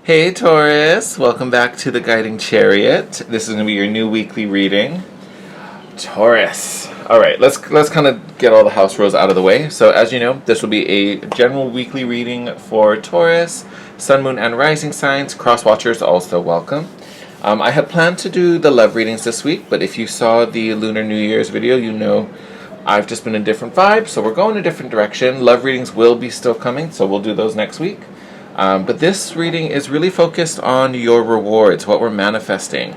Hey Taurus, welcome back to the Guiding Chariot. This is going to be your new weekly reading. Taurus. All right, let's kind of get all the house rules out of the way. So as you know, this will be a general weekly reading for Taurus, Sun, Moon, and Rising signs. Cross watchers also welcome. I had planned to do the love readings this week, but if you saw the Lunar New Year's video, you know I've just been in different vibes, so we're going a different direction. Love readings will be still coming, so we'll do those next week. But this reading is really focused on your rewards, what we're manifesting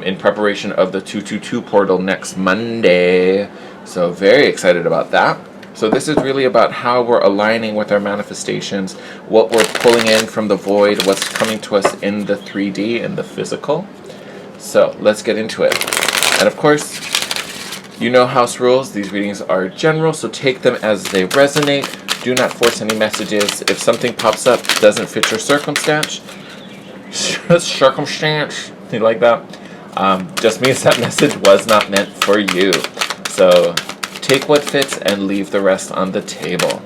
in preparation of the 222 portal next Monday. So very excited about that. So this is really about how we're aligning with our manifestations, what we're pulling in from the void, what's coming to us in the 3D, in the physical. So let's get into it. And of course, you know house rules. These readings are general, so take them as they resonate. Do not force any messages. If something pops up doesn't fit your circumstance, you like that? Just means that message was not meant for you. So take what fits and leave the rest on the table.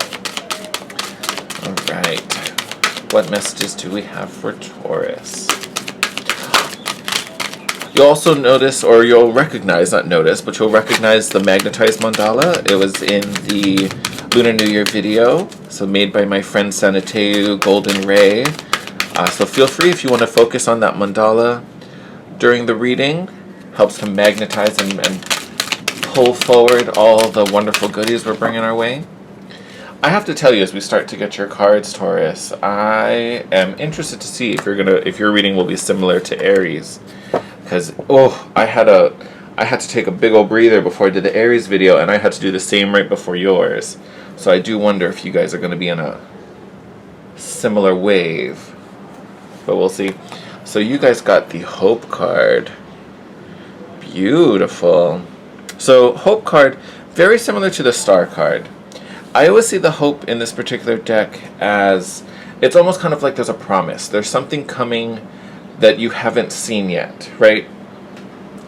All right. What messages do we have for Taurus? You'll also notice, or you'll recognize, not notice, but you'll recognize the magnetized mandala. It was in the Lunar New Year video, so made by my friend Sanateu Golden Ray. So feel free if you want to focus on that mandala during the reading. Helps to magnetize and pull forward all the wonderful goodies we're bringing our way. I have to tell you, as we start to get your cards, Taurus, I am interested to see if your reading will be similar to Aries. Because, I had to take a big old breather before I did the Aries video, and I had to do the same right before yours. So I do wonder if you guys are going to be in a similar wave. But we'll see. So you guys got the Hope card. Beautiful. So Hope card, very similar to the Star card. I always see the Hope in this particular deck as, it's almost kind of like there's a promise. There's something coming that you haven't seen yet, right?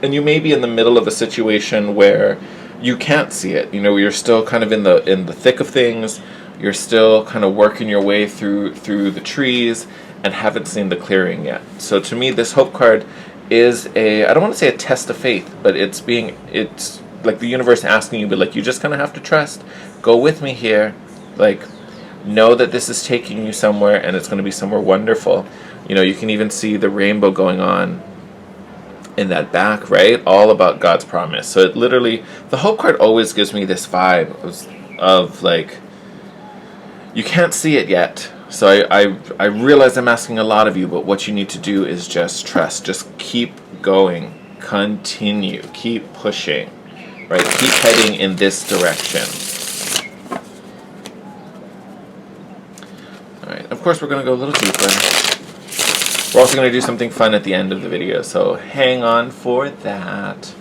And you may be in the middle of a situation where you can't see it. You know, you're still kind of in the thick of things. You're still kind of working your way through the trees and haven't seen the clearing yet. So to me, this Hope card is I don't want to say a test of faith, but it's like the universe asking you, but like, you just kind of have to trust. Go with me here. Like, know that this is taking you somewhere, and it's going to be somewhere wonderful. You know, you can even see the rainbow going on in that back, right? All about God's promise. So it literally, the Hope card always gives me this vibe of like, you can't see it yet. So I realize I'm asking a lot of you, but what you need to do is just trust. Just keep going. Continue. Keep pushing. Right? Keep heading in this direction. Alright, of course we're going to go a little deeper. We're also going to do something fun at the end of the video, so hang on for that.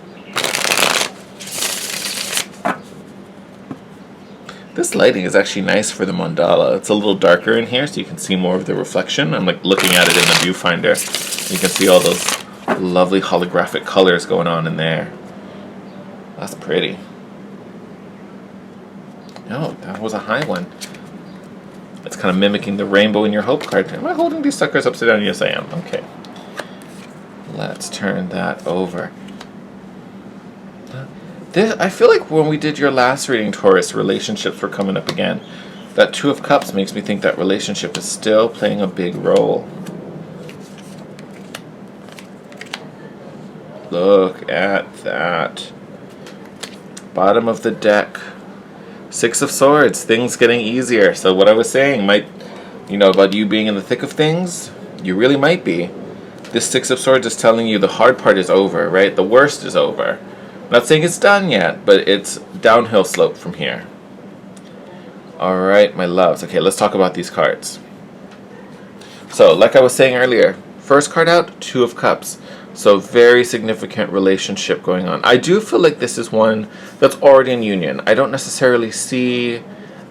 This lighting is actually nice for the mandala. It's a little darker in here, so you can see more of the reflection. I'm like looking at it in the viewfinder. You can see all those lovely holographic colors going on in there. That's pretty. Oh, that was a high one. It's kind of mimicking the rainbow in your Hope card. Am I holding these suckers upside down? Yes, I am. Okay. Let's turn that over. I feel like when we did your last reading, Taurus, relationships were coming up again. That Two of Cups makes me think that relationship is still playing a big role. Look at that. Bottom of the deck. Six of Swords, things getting easier. So what I was saying might, about you being in the thick of things, you really might be. This Six of Swords is telling you the hard part is over, right? The worst is over. I'm not saying it's done yet, but it's downhill slope from here. Alright, my loves. Okay, let's talk about these cards. So, like I was saying earlier, first card out, Two of Cups. So very significant relationship going on. I do feel like this is one that's already in union. I don't necessarily see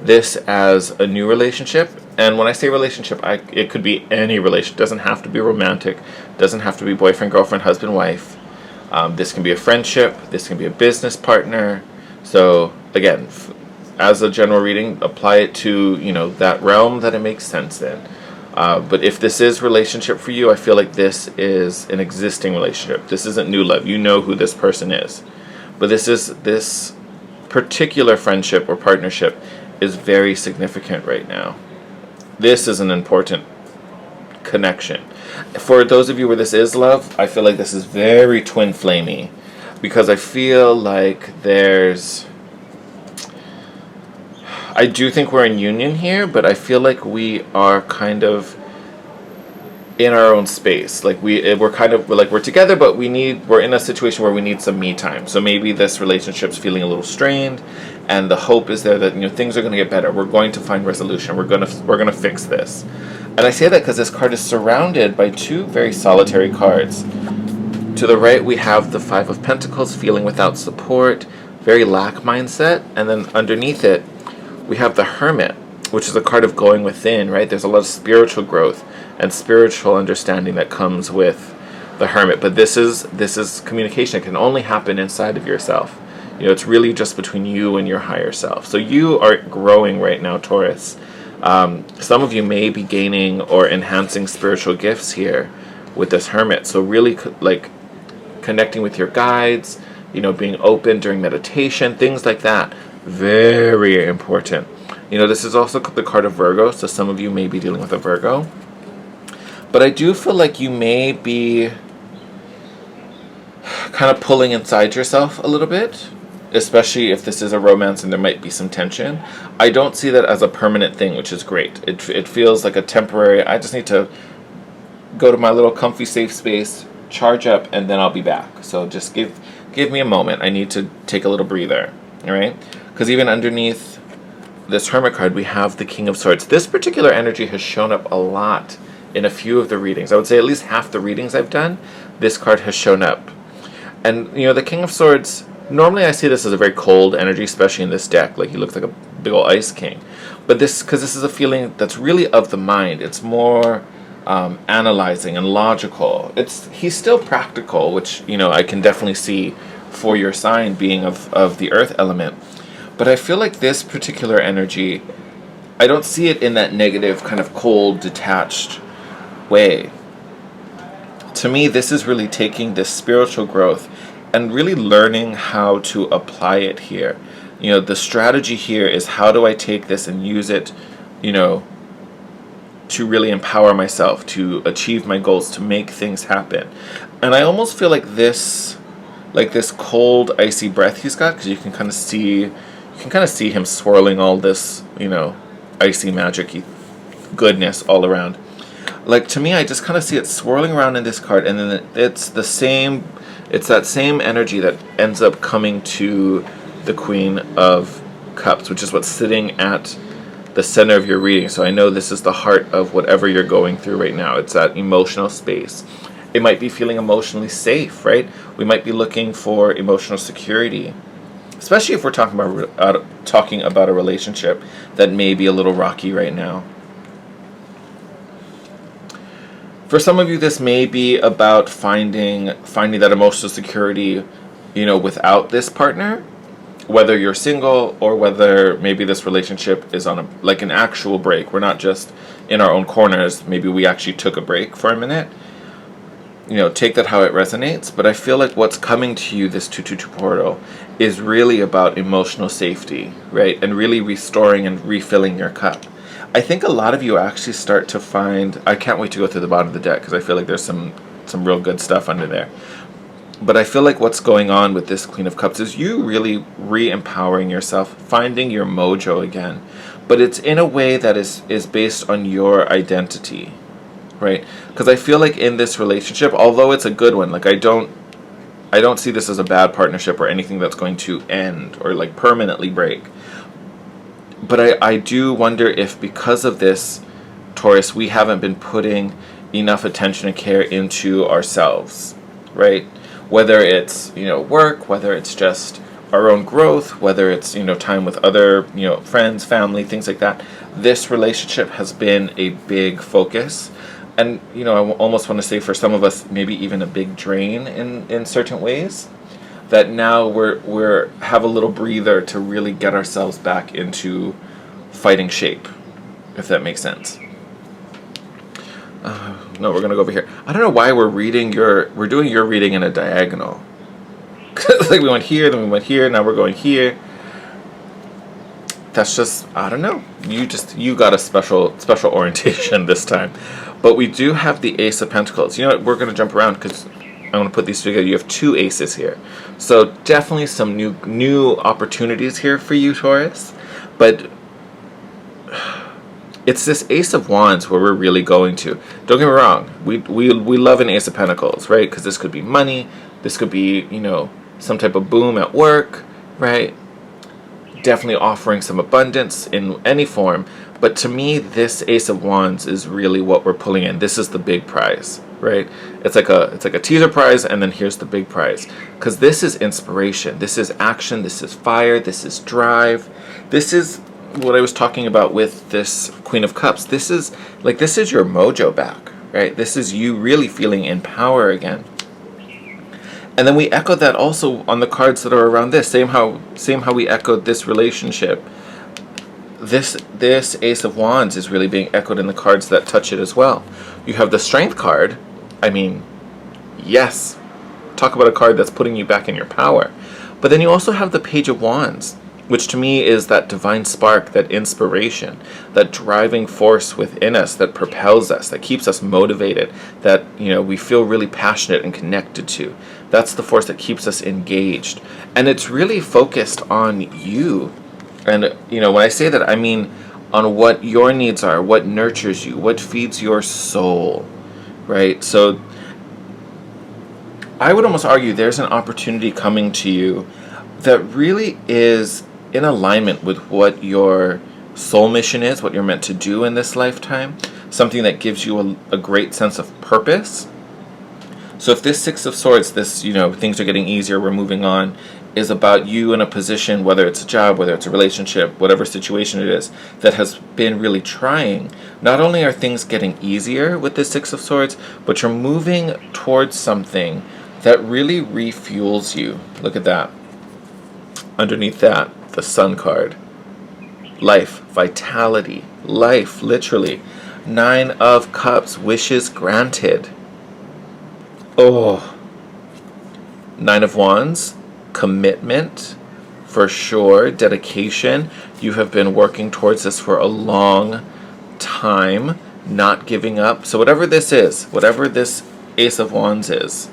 this as a new relationship. And when I say relationship, it could be any relationship. It doesn't have to be romantic. It doesn't have to be boyfriend, girlfriend, husband, wife. This can be a friendship. This can be a business partner. So again, as a general reading, apply it to that realm that it makes sense in. But if this is relationship for you, I feel like this is an existing relationship. This isn't new love. You know who this person is. But this particular friendship or partnership is very significant right now. This is an important connection. For those of you where this is love, I feel like this is very twin flamey, because I feel like I do think we're in union here, but I feel like we are kind of in our own space. Like we're kind of like we're together, but we're in a situation where we need some me time. So maybe this relationship's feeling a little strained, and the hope is there that things are going to get better. We're going to find resolution. We're gonna fix this. And I say that because this card is surrounded by two very solitary cards. To the right, we have the Five of Pentacles, feeling without support, very lack mindset, and then underneath it, we have the Hermit, which is a card of going within, right? There's a lot of spiritual growth and spiritual understanding that comes with the Hermit. But this is communication. It can only happen inside of yourself. It's really just between you and your higher self. So you are growing right now, Taurus. Some of you may be gaining or enhancing spiritual gifts here with this Hermit. So really, like, connecting with your guides, being open during meditation, things like that. Very important. This is also the card of Virgo, so some of you may be dealing with a Virgo. But I do feel like you may be kind of pulling inside yourself a little bit, especially if this is a romance and there might be some tension. I don't see that as a permanent thing, which is great. It feels like a temporary, I just need to go to my little comfy safe space, charge up, and then I'll be back. So just give me a moment. I need to take a little breather, all right? Because even underneath this Hermit card, we have the King of Swords. This particular energy has shown up a lot in a few of the readings. I would say at least half the readings I've done, this card has shown up. And, the King of Swords, normally I see this as a very cold energy, especially in this deck. Like, he looks like a big old ice king. But because this is a feeling that's really of the mind. It's more analyzing and logical. He's still practical, which, I can definitely see for your sign being of the earth element. But I feel like this particular energy, I don't see it in that negative, kind of cold, detached way. To me, this is really taking this spiritual growth and really learning how to apply it here. The strategy here is, how do I take this and use it, to really empower myself, to achieve my goals, to make things happen. And I almost feel like this cold, icy breath he's got, because you can kind of see him swirling all this, icy magic-y goodness all around. Like, to me, I just kind of see it swirling around in this card, and then it's that same energy that ends up coming to the Queen of Cups, which is what's sitting at the center of your reading. So I know this is the heart of whatever you're going through right now. It's that emotional space. It might be feeling emotionally safe, right? We might be looking for emotional security, especially if we're talking about a relationship that may be a little rocky right now. For some of you, this may be about finding that emotional security, without this partner, whether you're single or whether maybe this relationship is on an actual break. We're not just in our own corners. Maybe we actually took a break for a minute. Take that how it resonates. But I feel like what's coming to you, this 222 portal, is really about emotional safety, right? And really restoring and refilling your cup. I think a lot of you actually start to find, I can't wait to go through the bottom of the deck, because I feel like there's some real good stuff under there. But I feel like what's going on with this Queen of Cups is you really re-empowering yourself, finding your mojo again. But it's in a way that is based on your identity, right? Because I feel like in this relationship, although it's a good one, like I don't see this as a bad partnership or anything that's going to end or like permanently break. But I do wonder if, because of this, Taurus, we haven't been putting enough attention and care into ourselves, right? Whether it's, work, whether it's just our own growth, whether it's, time with other, friends, family, things like that. This relationship has been a big focus. And, I almost want to say for some of us, maybe even a big drain in certain ways. That now we're have a little breather to really get ourselves back into fighting shape, if that makes sense. No, we're gonna go over here. I don't know why we're doing your reading in a diagonal. Like we went here, then we went here, now we're going here. That's just, I don't know. You got a special orientation this time. But we do have the Ace of Pentacles. You know what? We're gonna jump around because I'm gonna put these together. You have two aces here, so definitely some new opportunities here for you, Taurus. But it's this Ace of Wands where we're really going to. Don't get me wrong. We love an Ace of Pentacles, right? Because this could be money. This could be, some type of boom at work, right? Definitely offering some abundance in any form. But to me, this Ace of Wands is really what we're pulling in. This is the big prize, right? It's like a teaser prize, and then here's the big prize. Because this is inspiration. This is action. This is fire. This is drive. This is what I was talking about with this Queen of Cups. This is your mojo back, right? This is you really feeling in power again. And then we echo that also on the cards that are around this. Same how we echoed this relationship. This Ace of Wands is really being echoed in the cards that touch it as well. You have the Strength card. I mean, yes. Talk about a card that's putting you back in your power. But then you also have the Page of Wands, which to me is that divine spark, that inspiration, that driving force within us that propels us, that keeps us motivated, that we feel really passionate and connected to. That's the force that keeps us engaged. And it's really focused on you. And when I say that, I mean on what your needs are, what nurtures you, what feeds your soul, right? So I would almost argue there's an opportunity coming to you that really is in alignment with what your soul mission is, what you're meant to do in this lifetime, something that gives you a great sense of purpose. So if this Six of Swords, this, things are getting easier, we're moving on, is about you in a position, whether it's a job, whether it's a relationship, whatever situation it is, that has been really trying, not only are things getting easier with this Six of Swords, but you're moving towards something that really refuels you. Look at that. Underneath that, the Sun card. Life, vitality, life, literally. 9 of Cups, wishes granted. Oh. 9 of Wands, commitment, for sure, dedication. You have been working towards this for a long time, not giving up. So whatever this is, whatever this Ace of Wands is,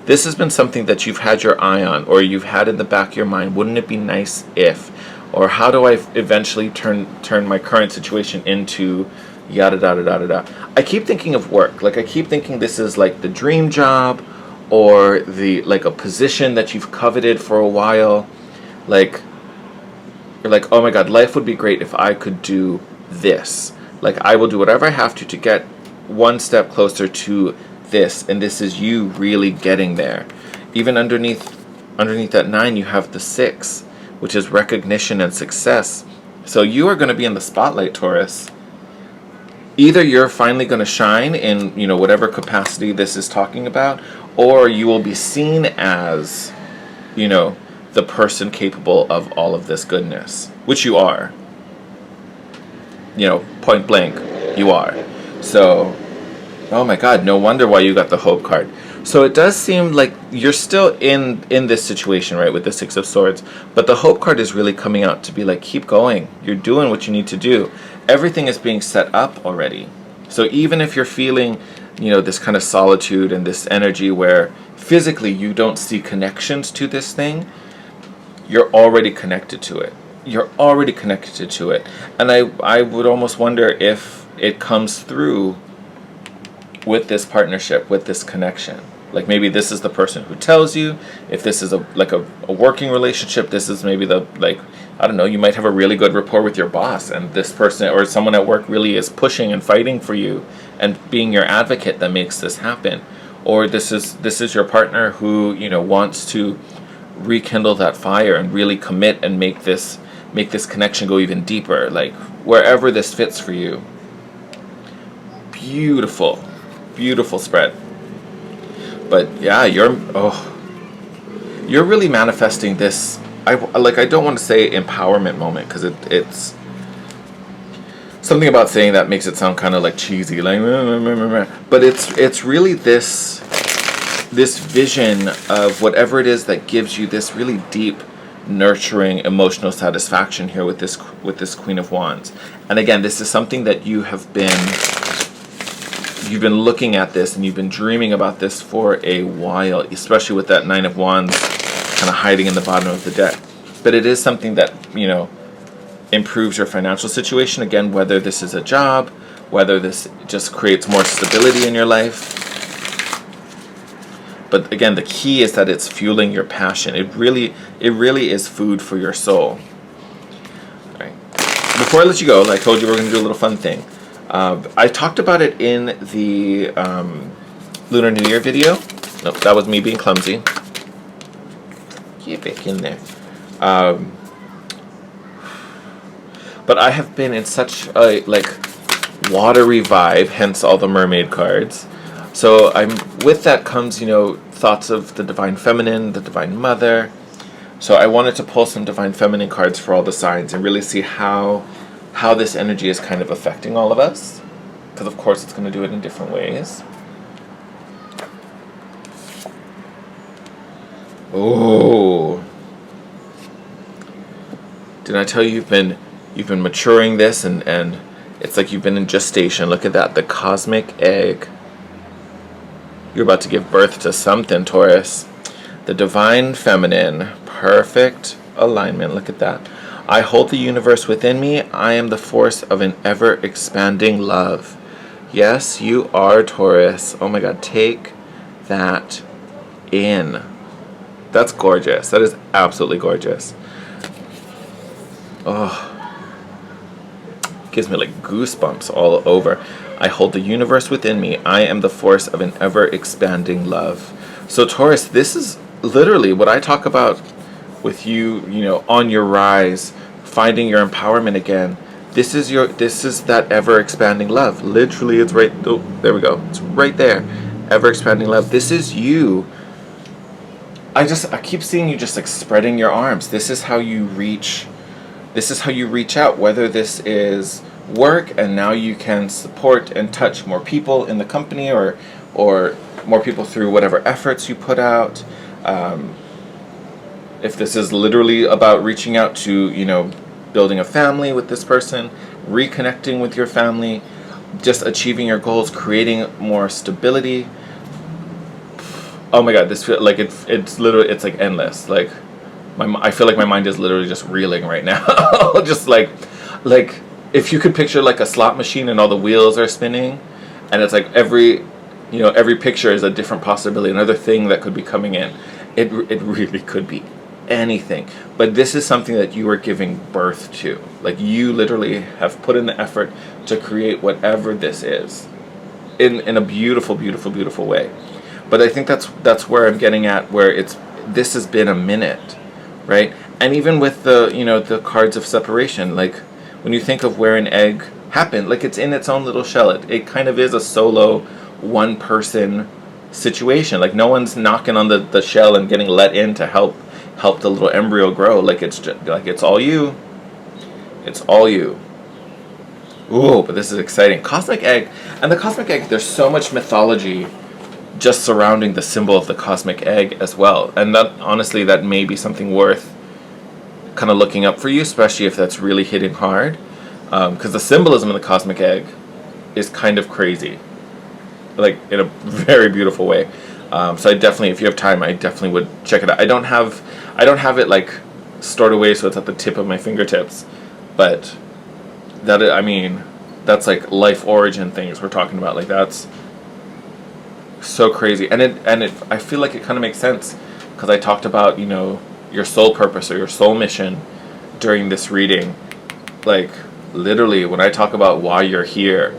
this has been something that you've had your eye on, or you've had in the back of your mind. Wouldn't it be nice if, or how do I eventually turn my current situation into yada da da da da. I keep thinking of work. Like I keep thinking this is like the dream job, or a position that you've coveted for a while. Like you're like, oh my God, life would be great if I could do this. Like I will do whatever I have to get one step closer to this, and this is you really getting there. Even underneath that 9, you have the 6, which is recognition and success. So you are going to be in the spotlight, Taurus. Either you're finally going to shine in whatever capacity this is talking about, or you will be seen as the person capable of all of this goodness, which you are. Point blank, you are. So oh my God, no wonder why you got the Hope card. So it does seem like you're still in this situation, right, with the Six of Swords. But the Hope card is really coming out to be like, keep going. You're doing what you need to do. Everything is being set up already. So even if you're feeling, this kind of solitude and this energy where physically you don't see connections to this thing, you're already connected to it. You're already connected to it. And I would almost wonder if it comes through with this partnership, with this connection. Like maybe this is the person who tells you. If this is a working relationship, this is maybe I don't know, you might have a really good rapport with your boss, and this person or someone at work really is pushing and fighting for you and being your advocate that makes this happen. Or this is your partner who, wants to rekindle that fire and really commit and make this connection go even deeper, like wherever this fits for you. Beautiful spread. But yeah, you're really manifesting this. I don't want to say empowerment moment, because it's something about saying that makes it sound kind of like cheesy, like, but it's really this vision of whatever it is that gives you this really deep, nurturing emotional satisfaction here with this Queen of Wands. And again, this is something that you've been looking at this, and you've been dreaming about this for a while, especially with that Nine of Wands kind of hiding in the bottom of the deck. But it is something that, improves your financial situation. Again, whether this is a job, whether this just creates more stability in your life. But again, the key is that it's fueling your passion. It really is food for your soul. All right. Before I let you go, like I told you, we're going to do a little fun thing. I talked about it in the Lunar New Year video. Nope, that was me being clumsy. Get back in there. But I have been in such a watery vibe, hence all the mermaid cards. So with that comes, thoughts of the Divine Feminine, the Divine Mother. So I wanted to pull some Divine Feminine cards for all the signs and really see how this energy is kind of affecting all of us. Because of course it's going to do it in different ways. Oh. Did I tell you you've been maturing this, and it's like you've been in gestation. Look at that, the cosmic egg. You're about to give birth to something, Taurus. The Divine Feminine, perfect alignment. Look at that. I hold the universe within me. I am the force of an ever-expanding love. Yes, you are, Taurus. Oh my God, take that in. That's gorgeous. That is absolutely gorgeous. Oh. Gives me like goosebumps all over. I hold the universe within me. I am the force of an ever-expanding love. So Taurus, this is literally what I talk about with you, on your rise, finding your empowerment again. This is that ever-expanding love. Literally, it's right, oh, there we go. It's right there. Ever-expanding love. This is you. I keep seeing you just like spreading your arms. This is how you reach out, whether this is work and now you can support and touch more people in the company, or more people through whatever efforts you put out. If this is literally about reaching out to, building a family with this person, reconnecting with your family, just achieving your goals, creating more stability. Oh my God, this feels like it's literally, it's like endless. Like I feel like my mind is literally just reeling right now. Just like if you could picture like a slot machine and all the wheels are spinning, and it's like every picture is a different possibility, another thing that could be coming in. It really could be anything. But this is something that you are giving birth to. Like you literally have put in the effort to create whatever this is in a beautiful, beautiful, beautiful way. But I think that's where I'm getting at, where this has been a minute. Right? And even with the cards of separation, like when you think of where an egg happened, like it's in its own little shell. It kind of is a solo, one person situation. Like no one's knocking on the shell and getting let in to help the little embryo grow. Like it's all you. It's all you. Ooh, but this is exciting. Cosmic egg. And the cosmic egg, there's so much mythology just surrounding the symbol of the cosmic egg as well. And that may be something worth kind of looking up for you, especially if that's really hitting hard. Because the symbolism of the cosmic egg is kind of crazy. Like in a very beautiful way. So I definitely, if you have time, I definitely would check it out. I don't have it like stored away so it's at the tip of my fingertips. But that's like life origin things we're talking about. Like that's so crazy, and I feel like it kind of makes sense because I talked about your soul purpose or your soul mission during this reading. Like literally, when I talk about why you're here,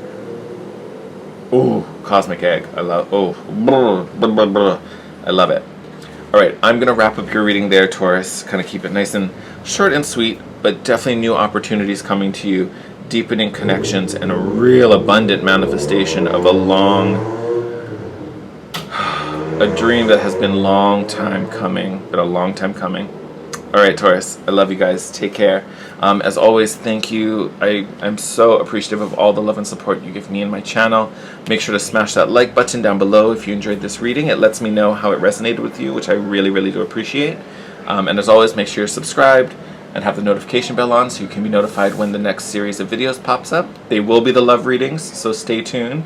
ooh, cosmic egg. I love. I love it. All right, I'm gonna wrap up your reading there, Taurus. Kind of keep it nice and short and sweet, but definitely new opportunities coming to you, deepening connections, and a real abundant manifestation of a dream that has been a long time coming. All right, Taurus, I love you guys. Take care. As always, thank you. I'm so appreciative of all the love and support you give me and my channel. Make sure to smash that like button down below if you enjoyed this reading. It lets me know how it resonated with you, which I really, really do appreciate. And as always, make sure you're subscribed and have the notification bell on so you can be notified when the next series of videos pops up. They will be the love readings, so stay tuned.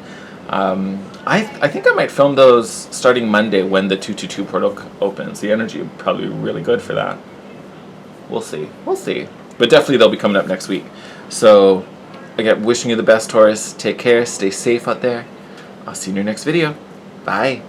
I think I might film those starting Monday when the 222 portal opens. The energy will probably be really good for that. We'll see. We'll see. But definitely they'll be coming up next week. So, again, wishing you the best, Taurus. Take care. Stay safe out there. I'll see you in your next video. Bye.